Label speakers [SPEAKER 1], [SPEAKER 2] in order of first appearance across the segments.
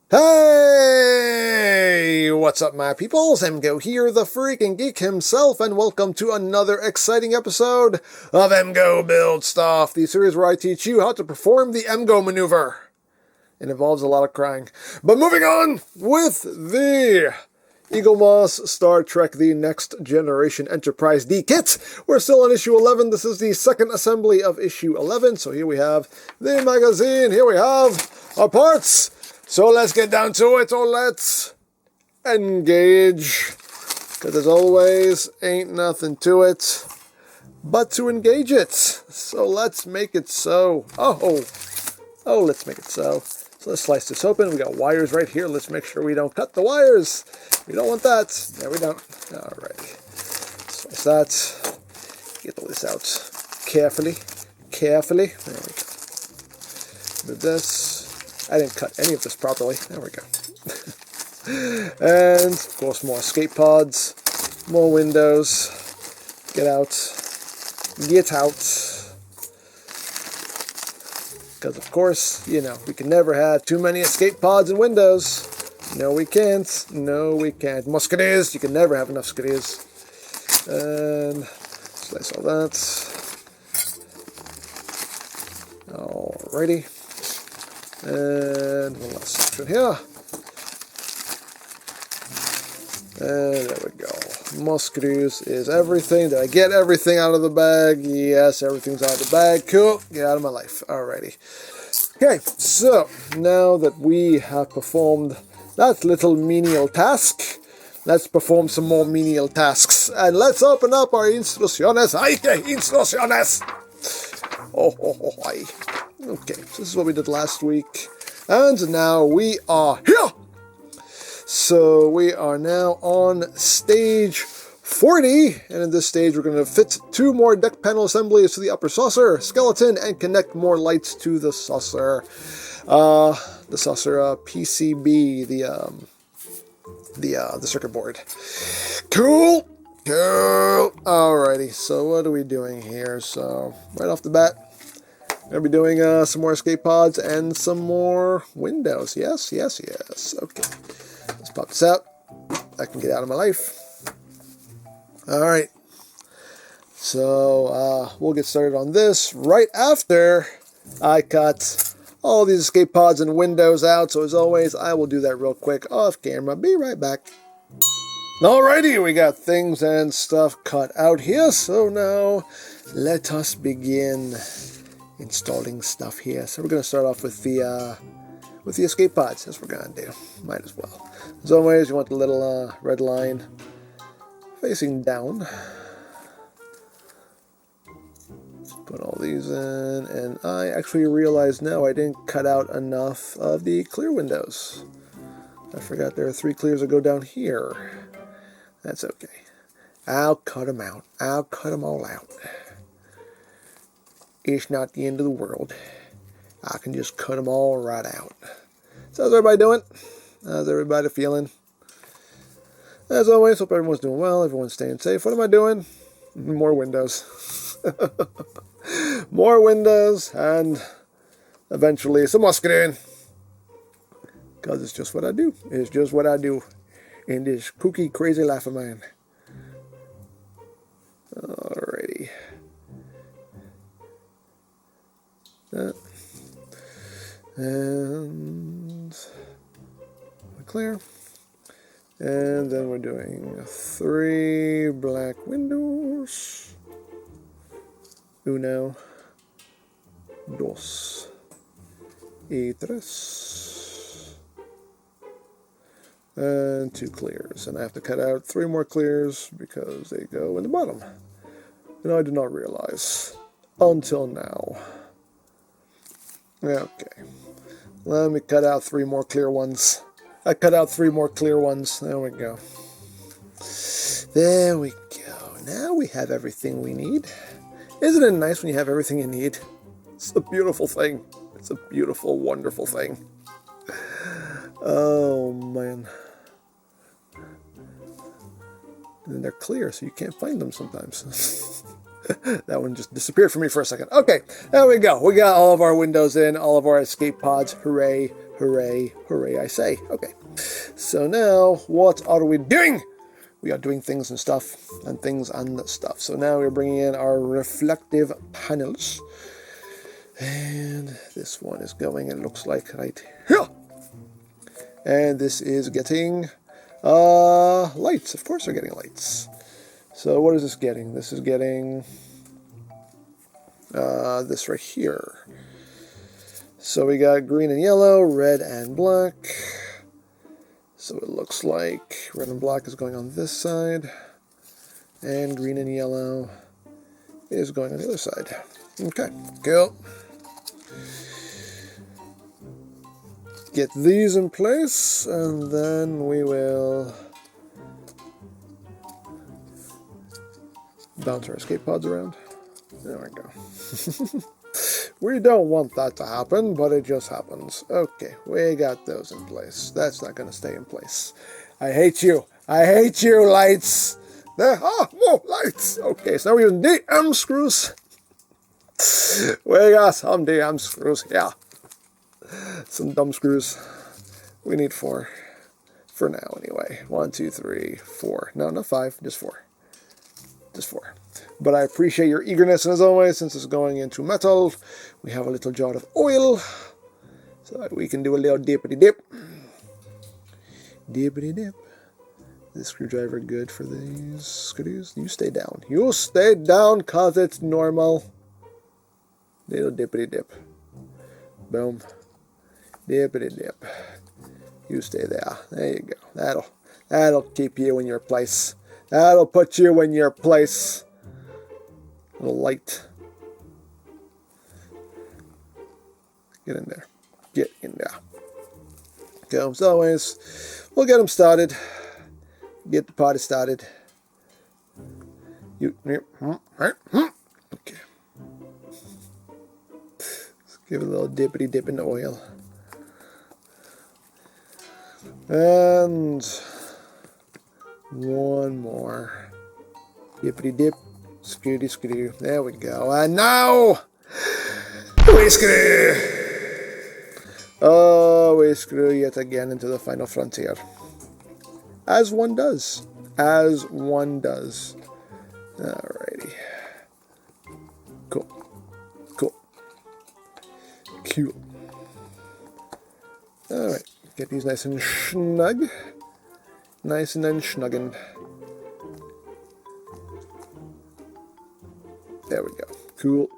[SPEAKER 1] Hey! What's up, my peoples? EmGo here, the freaking geek himself, and welcome to another exciting episode of EmGo Build Stuff, the series where I teach you how to perform the EmGo maneuver. It involves a lot of crying. But moving on with the Eaglemoss Star Trek The Next Generation Enterprise D kit. We're still on issue 11. This is the second assembly of issue 11. So here we have the magazine. Here we have our parts. So let's get down to it, or let's engage. Because as always, ain't nothing to it but to engage it. So let's make it so. Oh, let's make it so. So let's slice this open. We got wires right here. Let's make sure we don't cut the wires. We don't want that. No, we don't. Alright. Slice that. Get all this out carefully. Carefully. There we go. Move this. I didn't cut any of this properly. There we go. And, of course, more escape pods, more windows. Get out. Get out. Because, of course, you know, we can never have too many escape pods and windows. No, we can't. No, we can't. Musketeers. You can never have enough musketeers. And slice all that. Alrighty. And one last section here. And there we go. Musketeers is everything. Did I get everything out of the bag? Yes, everything's out of the bag. Cool. Get out of my life. Alrighty. Okay, so now that we have performed that little menial task, let's perform some more menial tasks. And let's open up our instrucciones. ¡Ay, qué instrucciones! Ay. Okay, so this is what we did last week. And now we are here! So we are now on stage 40. And in this stage, we're going to fit 2 more deck panel assemblies to the upper saucer skeleton and connect more lights to the saucer. The saucer PCB, the circuit board. Cool! Cool! Alrighty, so what are we doing here? So, right off the bat, going to be doing some more escape pods and some more windows. Yes, yes, yes. Okay. Let's pop this out. I can get out of my life. Alright. So, we'll get started on this right after I cut all these escape pods and windows out. So, as always, I will do that real quick off camera. Be right back. Alrighty, we got things and stuff cut out here. So, now let us begin installing stuff here. So we're going to start off with the escape pods. That's what we're going to do. Might as well. As always, you want the little red line facing down. Let's put all these in, and I actually realize now I didn't cut out enough of the clear windows. I forgot there are 3 clears that go down here. That's okay. I'll cut them out. I'll cut them all out. It's not the end of the world. I can just cut them all right out. So how's everybody doing? How's everybody feeling? As always, hope everyone's doing well. Everyone's staying safe. What am I doing? More windows. More windows and eventually some musketeering. Because it's just what I do. It's just what I do in this kooky, crazy life of mine. Alrighty. And clear. And then we're doing 3 black windows. Uno, dos, y tres. And 2 clears. And I have to cut out 3 more clears because they go in the bottom. And I did not realize until now. Okay. Let me cut out 3 more clear ones. I cut out 3 more clear ones. There we go. There we go. Now we have everything we need. Isn't it nice when you have everything you need? It's a beautiful thing. It's a beautiful, wonderful thing. Oh, man. And then they're clear, so you can't find them sometimes. That one just disappeared from me for a second. Okay, there we go. We got all of our windows in, all of our escape pods. Hooray, Hooray, hooray, I say. Okay, so now what are we doing? We are doing things and stuff, and things and stuff. So now we're bringing in our reflective panels. And this one is going, it looks like, right here. And this is getting lights. Of course they're getting lights. So what is this getting? This is getting this right here. So we got green and yellow, red and black. So it looks like red and black is going on this side, and green and yellow is going on the other side. Okay, cool. Get these in place, and then we will bounce our escape pods around. There we go. We don't want that to happen, but it just happens. Okay, we got those in place. That's not going to stay in place. I hate you. I hate you, lights. There are more lights. Okay, so now we're using DM screws. We got some DM screws. Yeah. Some dumb screws. We need 4. For now, anyway. 1, 2, 3, 4. No, not 5. Just 4. Just 4. But I appreciate your eagerness, and as always, since it's going into metal, we have a little jar of oil, so that we can do a little dippity dip. Dippity dip. Is the screwdriver good for these screws? You stay down. You stay down, cause it's normal. Little dippity dip. Boom. Dippity dip. You stay there. There you go. That'll keep you in your place. That'll put you in your place. Little light. Get in there. Get in there. Okay, as always, we'll get them started. Get the party started. Okay. Let's give it a little dippity dip in the oil. And one more. Dippity dip. Scooty screw. There we go. And now we screw. Oh, we screw yet again into the final frontier. As one does. As one does. Alrighty. Cool. Cool. Cool. Alright. Get these nice and snug. Nice and unsnugging. There we go. Cool.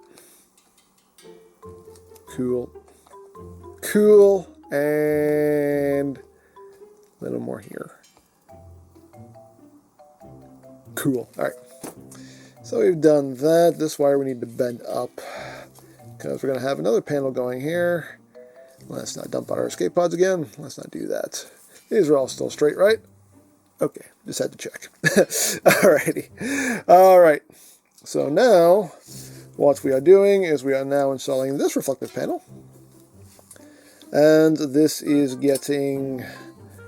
[SPEAKER 1] Cool. Cool. And a little more here. Cool. Alright. So we've done that. This wire we need to bend up, because we're going to have another panel going here. Let's not dump out our escape pods again. Let's not do that. These are all still straight, right? Okay. Just had to check. Alrighty. Alright. So now, what we are doing is we are now installing this reflective panel. And this is getting,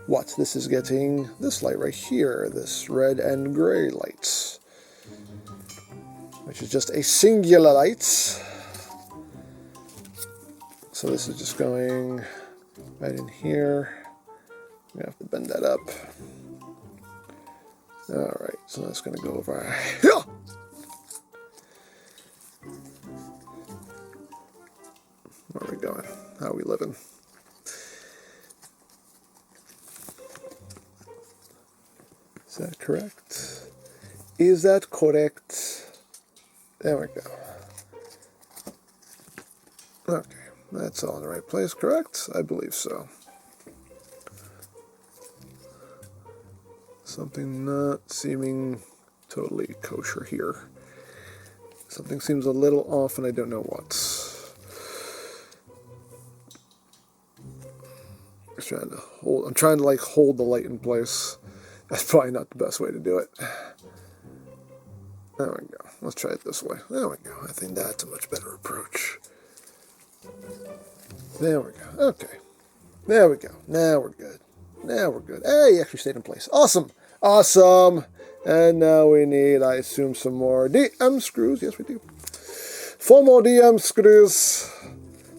[SPEAKER 1] what? This is getting this light right here, this red and gray lights, which is just a singular light. So this is just going right in here. We have to bend that up. Alright, so that's going to go over here. Where are we going? How are we living? Is that correct? Is that correct? There we go. Okay, that's all in the right place, correct? I believe so. Something not seeming totally kosher here. Something seems a little off and I don't know what. I'm trying to like hold the light in place. That's probably not the best way to do it. There we go. Let's try it this way. There we go. I think that's a much better approach. There we go. Okay. There we go. Now we're good. Now we're good. Hey, he actually stayed in place. Awesome. Awesome. And now we need, I assume, some more DM screws. Yes, we do. 4 more DM screws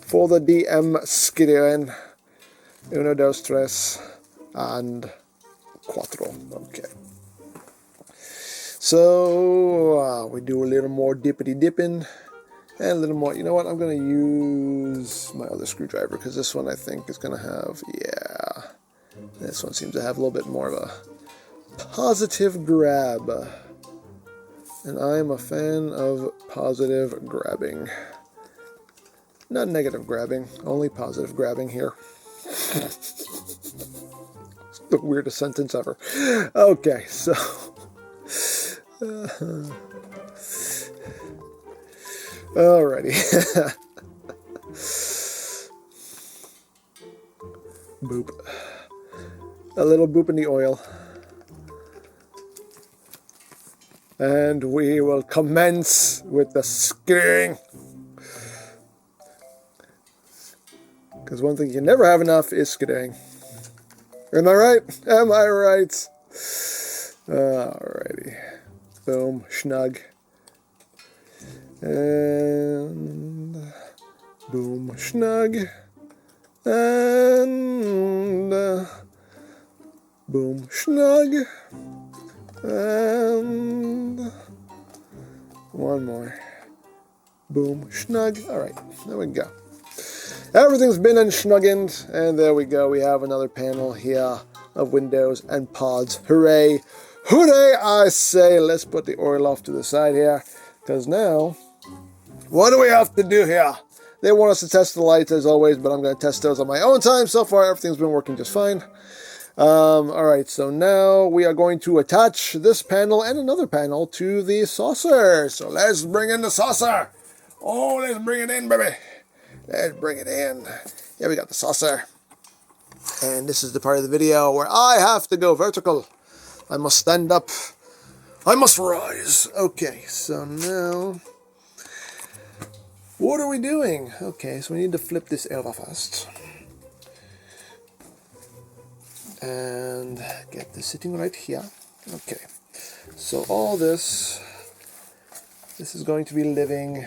[SPEAKER 1] for the DM screwing. Uno, dos, tres, and cuatro. Okay. So we do a little more dippity dipping and a little more. You know what? I'm going to use my other screwdriver because this one I think is going to have, yeah. This one seems to have a little bit more of a positive grab. And I'm a fan of positive grabbing. Not negative grabbing, only positive grabbing here. It's the weirdest sentence ever. Okay, so... alrighty. Boop. A little boop in the oil. And we will commence with the skiing. Because one thing you can never have enough is skidding. Am I right? Am I right? Alrighty. Boom. Snug. And boom. Snug. And boom. Snug. And one more. Boom. Snug. Alright. There we go. Everything's been unsnuggened, and there we go. We have another panel here of windows and pods. Hooray! Hooray, I say! Let's put the oil off to the side here, because now, what do we have to do here? They want us to test the lights as always, but I'm going to test those on my own time. So far, everything's been working just fine. Alright, so now we are going to attach this panel and another panel to the saucer. So let's bring in the saucer. Oh, let's bring it in, baby. Let's bring it in. Here we got the saucer. And this is the part of the video where I have to go vertical. I must stand up. I must rise. Okay, so now... what are we doing? Okay, so we need to flip this over first. And get this sitting right here. Okay, so all this is going to be living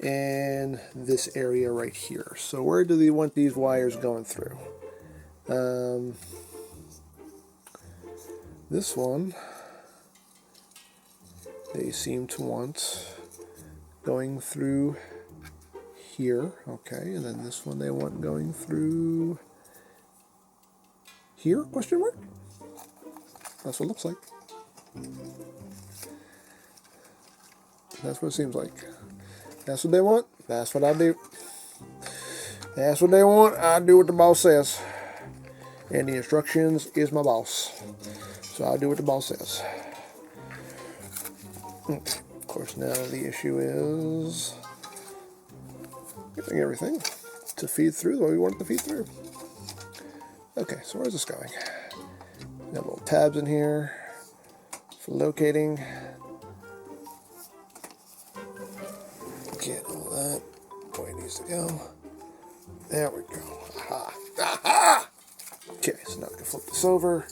[SPEAKER 1] in this area right here. So where do they want these wires going through? This one, they seem to want going through here. Okay, and then this one they want going through here, question mark? That's what it looks like. That's what it seems like. That's what they want. That's what I do. That's what they want. I do what the boss says. And the instructions is my boss. So I'll do what the boss says. Of course, now the issue is getting everything to feed through the way we want it to feed through. Okay, so where's this going? We have little tabs in here for locating. Get all that where it needs to go. There we go. Aha! Aha! Okay, so now we can flip this over.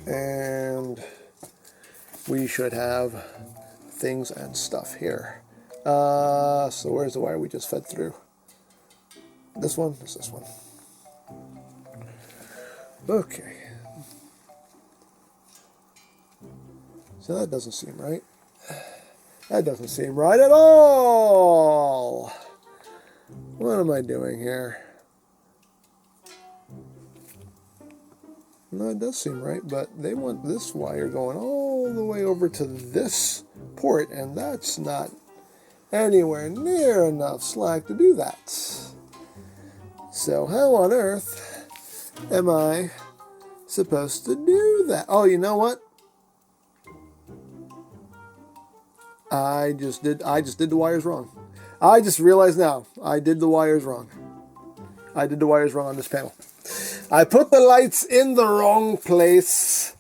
[SPEAKER 1] And we should have things and stuff here. So where's the wire we just fed through? This one? It's this one. Okay. So that doesn't seem right. That doesn't seem right at all. What am I doing here? No, it does seem right, but they want this wire going all the way over to this port, and that's not anywhere near enough slack to do that. So how on earth am I supposed to do that? Oh, you know what? I just did the wires wrong. I just realized now, I did the wires wrong. I did the wires wrong on this panel. I put the lights in the wrong place.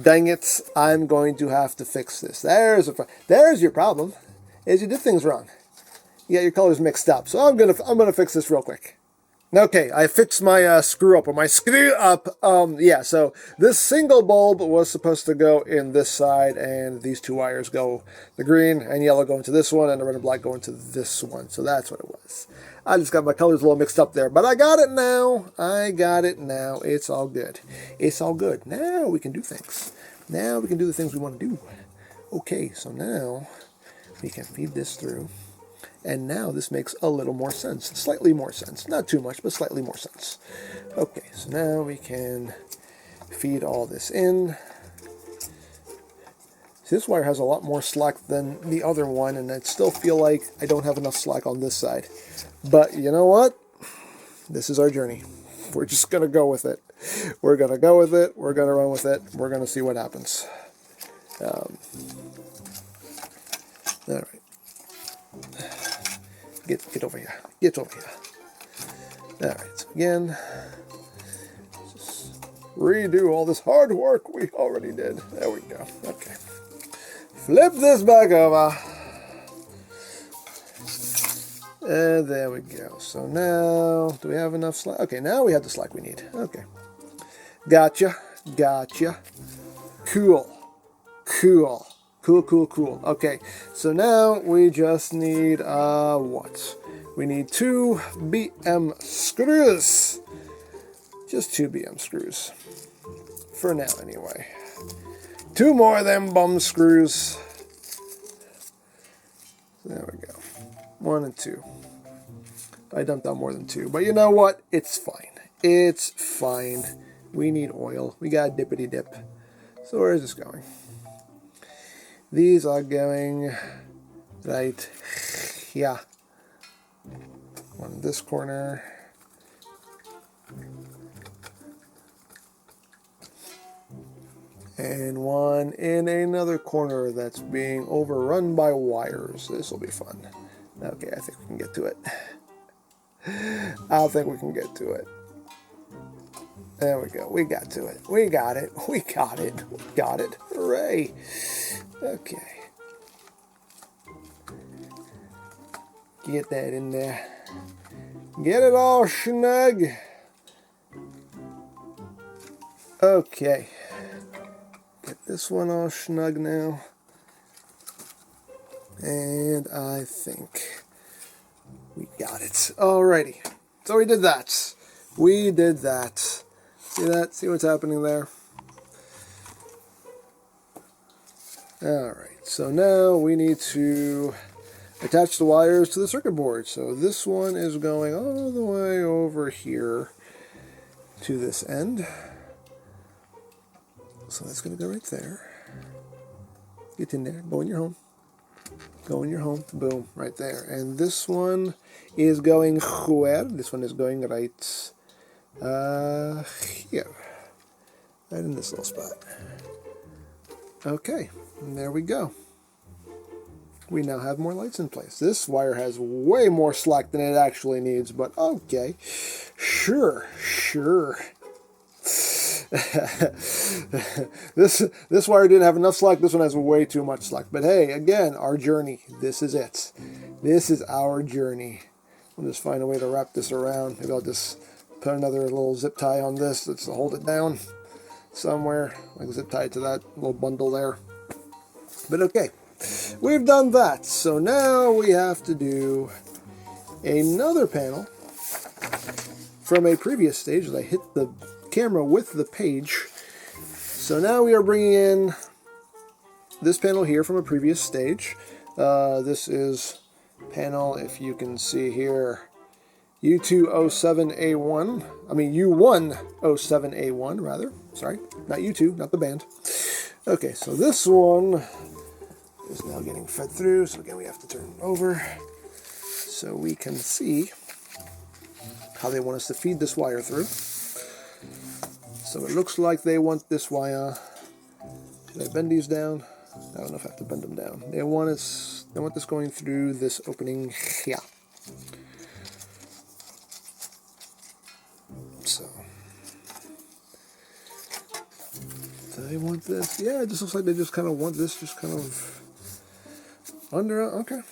[SPEAKER 1] Dang it, I'm going to have to fix this. There's your problem, is you did things wrong. You got your colors mixed up. So I'm gonna fix this real quick. Okay, I fixed my screw up. Yeah, so this single bulb was supposed to go in this side, and these two wires go, the green and yellow go into this one, and the red and black go into this one. So that's what it was. I just got my colors a little mixed up there, but I got it now. I got it now. It's all good. It's all good. Now we can do things. Now we can do the things we want to do. Okay, so now we can feed this through. And now this makes a little more sense. Slightly more sense. Not too much, but slightly more sense. Okay, so now we can feed all this in. See, this wire has a lot more slack than the other one, and I still feel like I don't have enough slack on this side. But you know what? This is our journey. We're just going to go with it. We're going to go with it. We're going to run with it. We're going to see what happens. All right. Get over here. Get over here. Alright, so again, just redo all this hard work we already did. There we go. Okay. Flip this back over. And there we go. So now, do we have enough slack? Okay, now we have the slack we need. Okay. Gotcha. Gotcha. Cool. Cool. Cool, cool, cool. Okay, so now we just need, what? We need 2 BM screws. Just 2 BM screws. For now, anyway. 2 more of them bum screws. There we go. 1 and 2. I dumped out more than 2, but you know what? It's fine. It's fine. We need oil. We got dippity dip. So where is this going? These are going right here. One in this corner. And one in another corner that's being overrun by wires. This will be fun. Okay, I think we can get to it. I think we can get to it. There we go. We got to it. We got it. We got it. We got it. Hooray. Okay. Get that in there. Get it all snug. Okay. Get this one all snug now. And I think we got it. Alrighty. So we did that. We did that. See that? See what's happening there? Alright, so now we need to attach the wires to the circuit board. So this one is going all the way over here to this end. So that's going to go right there. Get in there. Go in your home. Go in your home. Boom. Right there. And this one is going where? This one is going right here. Right in this little spot. Okay. And there we go. We now have more lights in place. This wire has way more slack than it actually needs, but okay. Sure. This wire didn't have enough slack. This one has way too much slack. But hey, again, our journey. This is it. This is our journey. I'll just find a way to wrap this around. Maybe I'll just put another little zip tie on this to hold it down somewhere. Like zip tie to that little bundle there. But okay, we've done that. So now we have to do another panel from a previous stage as I hit the camera with the page. So now we are bringing in this panel here from a previous stage. This is panel, if you can see here, U207A1. I mean U107A1 rather. Sorry, not U2, not the band. Okay, so this one is now getting fed through. So again, we have to turn it over so we can see how they want us to feed this wire through. So it looks like they want this wire. Should I bend these down? I don't know if I have to bend them down. They want this going through this opening here. So do they want this? Yeah, it just looks like they just kind of want this just kind of under. Okay.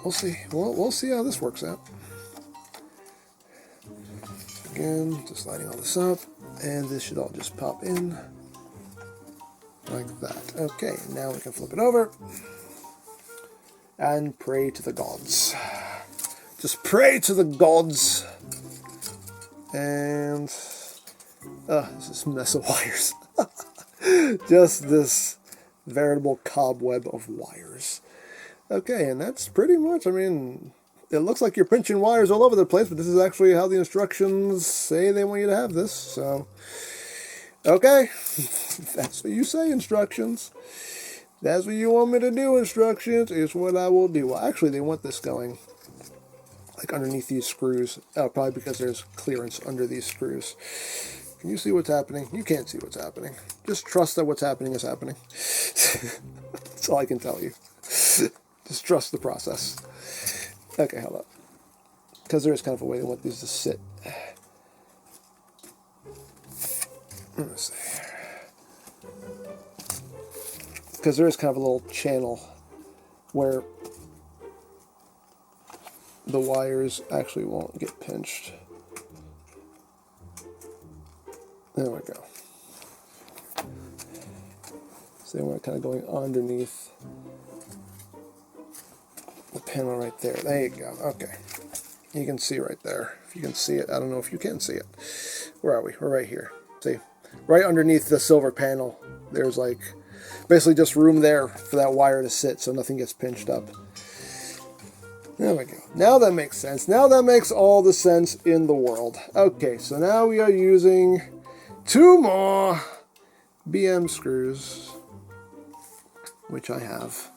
[SPEAKER 1] we'll see. We'll see how this works out. Again, just lighting all this up, and this should all just pop in like that. Okay, now we can flip it over and pray to the gods. Just pray to the gods. And this is a mess of wires. Just this veritable cobweb of wires. Okay, and that's pretty much, I mean, it looks like you're pinching wires all over the place, but this is actually how the instructions say they want you to have this, so. Okay, that's what you say, instructions. That's what you want me to do, instructions, is what I will do. Well, actually, they want this going, like, underneath these screws. Probably because there's clearance under these screws. Can you see what's happening? You can't see what's happening. Just trust that what's happening is happening. That's all I can tell you. Just trust the process. Okay, hold up. Because there is kind of a way they want these to sit. Let's see. Because there is kind of a little channel where the wires actually won't get pinched. There we go. So they want kind of going underneath the panel right there. There you go. Okay. You can see right there. If you can see it. I don't know if you can see it. Where are we? We're right here. See? Right underneath the silver panel. There's like basically just room there for that wire to sit so nothing gets pinched up. There we go. Now that makes sense. Now that makes all the sense in the world. Okay, so now we are using 2 more BM screws, which I have.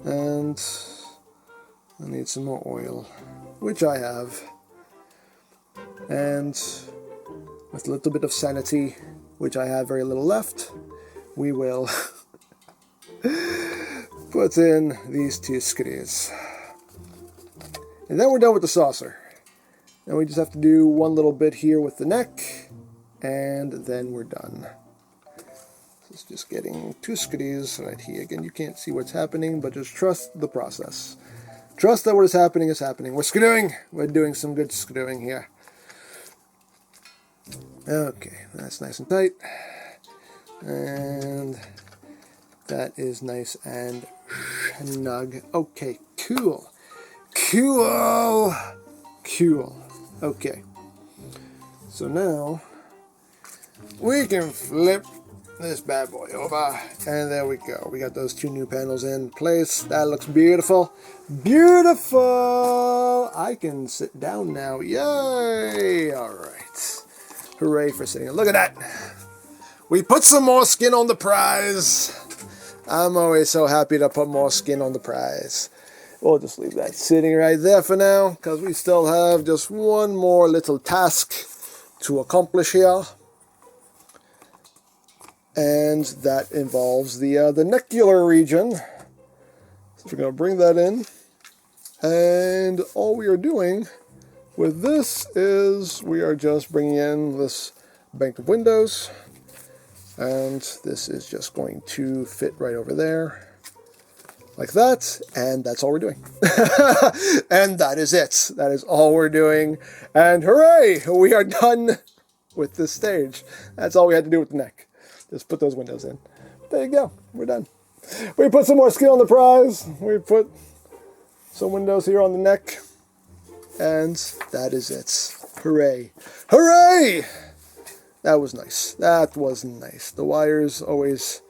[SPEAKER 1] And I need some more oil, which I have. And with a little bit of sanity, which I have very little left, we will put in these 2 screws. And then we're done with the saucer. Now we just have to do one little bit here with the neck, and then we're done. It's just getting 2 screws right here. Again, you can't see what's happening, but just trust the process. Trust that what is happening is happening. We're screwing. We're doing some good screwing here. Okay, that's nice and tight. And that is nice and snug. Okay, cool. Cool. Cool. Okay. So now we can flip this bad boy over, and there we go. We got those 2 new panels in place. That looks beautiful. Beautiful! I can sit down now. Yay! Alright. Hooray for sitting. Look at that! We put some more skin on the prize. I'm always so happy to put more skin on the prize. We'll just leave that sitting right there for now, because we still have just one more little task to accomplish here. And that involves the necular region. So we're going to bring that in. And all we are doing with this is we are just bringing in this bank of windows. And this is just going to fit right over there. Like that, and that's all we're doing. And that is it. That is all we're doing. And hooray! We are done with this stage. That's all we had to do with the neck. Just put those windows in. There you go. We're done. We put some more skin on the prize. We put some windows here on the neck. And that is it. Hooray. Hooray! That was nice. That was nice. The wires always...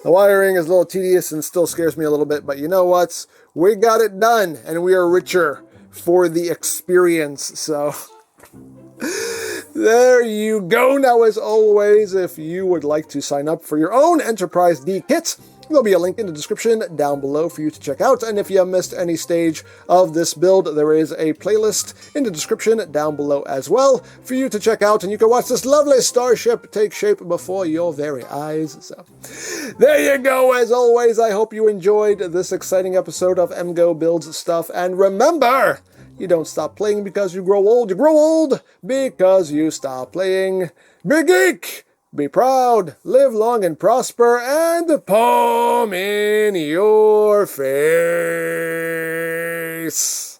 [SPEAKER 1] The wiring is a little tedious and still scares me a little bit, but you know what? We got it done, and we are richer for the experience, so... There you go. Now, as always, if you would like to sign up for your own Enterprise D kit, there'll be a link in the description down below for you to check out. And if you have missed any stage of this build, there is a playlist in the description down below as well for you to check out. And you can watch this lovely starship take shape before your very eyes. So there you go. As always, I hope you enjoyed this exciting episode of EmGo Builds Stuff. And remember... You don't stop playing because you grow old. You grow old because you stop playing. Be geek, be proud, live long and prosper, and palm in your face. Peace.